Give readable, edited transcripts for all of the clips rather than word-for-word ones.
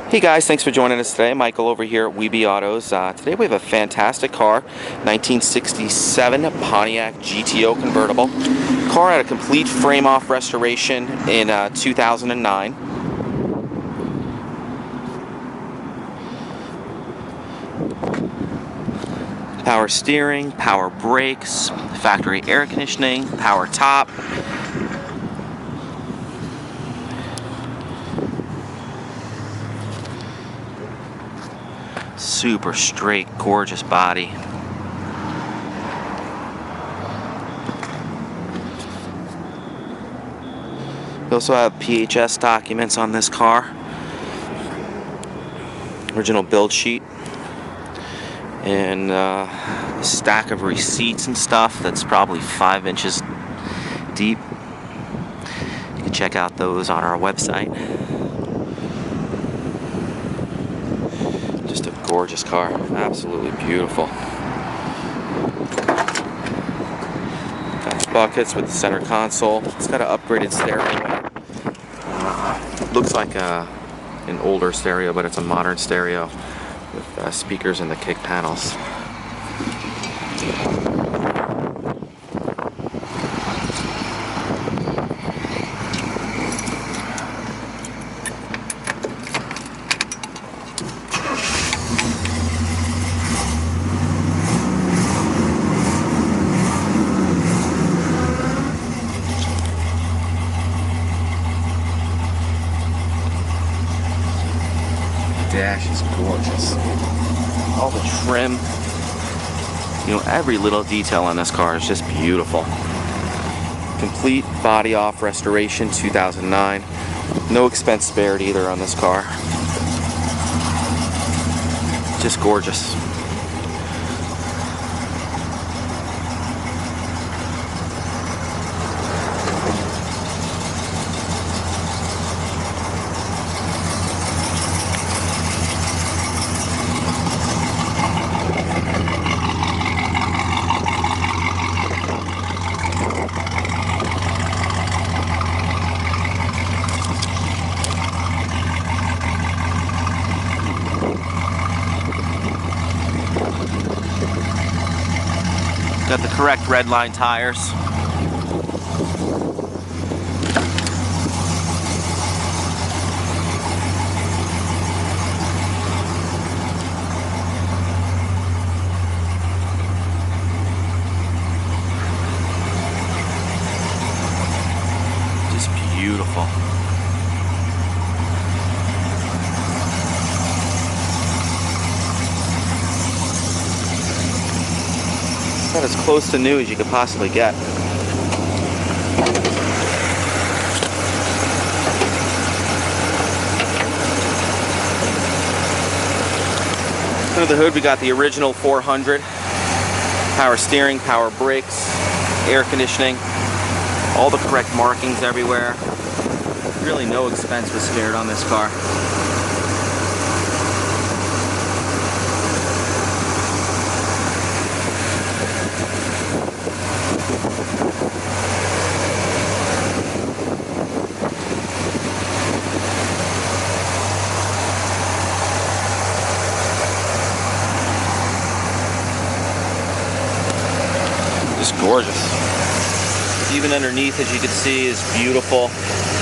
Hey guys, thanks for joining us today. Michael over here at WeBe Autos. Today we have a fantastic car, 1967 Pontiac GTO Convertible. Car had a complete frame-off restoration in 2009. Power steering, power brakes, factory air conditioning, power top. Super straight, gorgeous body. We also have PHS documents on this car. Original build sheet. And a stack of receipts and stuff that's probably 5 inches deep. You can check out those on our website. Just a gorgeous car, absolutely beautiful. Got buckets with the center console. It's got an upgraded stereo. Looks like an older stereo, but it's a modern stereo with speakers in the kick panels. Dash is gorgeous. All the trim, every little detail on this car is just beautiful. Complete body off restoration, 2009. No expense spared either on this car. Just gorgeous. Got the correct red line tires. Just beautiful. About as close to new as you could possibly get. Under the hood we got the original 400. Power steering, power brakes, air conditioning, all the correct markings everywhere. Really no expense was spared on this car. Just gorgeous. Even underneath, as you can see, is beautiful.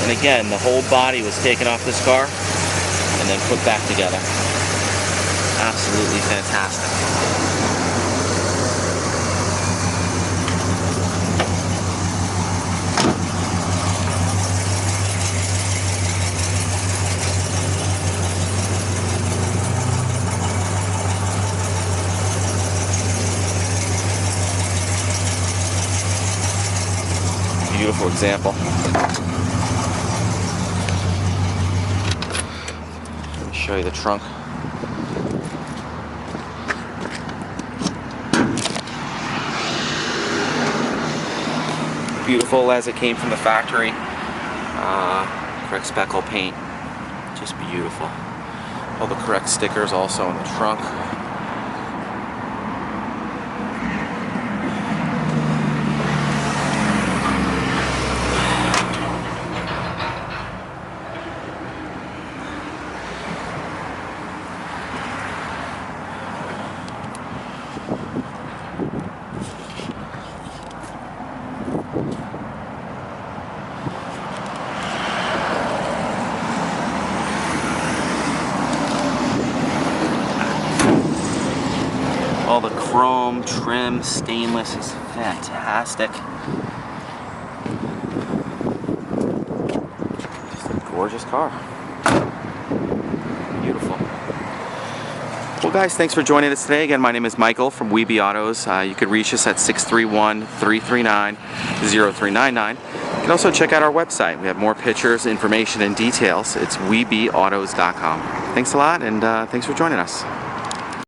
And again, the whole body was taken off this car and then put back together. Absolutely fantastic. Beautiful example. Let me show you the trunk. Beautiful as it came from the factory. Correct speckle paint. Just beautiful. All the correct stickers also in the trunk. chrome trim, stainless is fantastic. Just a gorgeous car. Beautiful. Well guys, thanks for joining us today. Again, my name is Michael from WeBe Autos. You could reach us at 631-339-0399. You can also check out our website. We have more pictures, information, and details. It's webeautos.com. Thanks a lot, and thanks for joining us.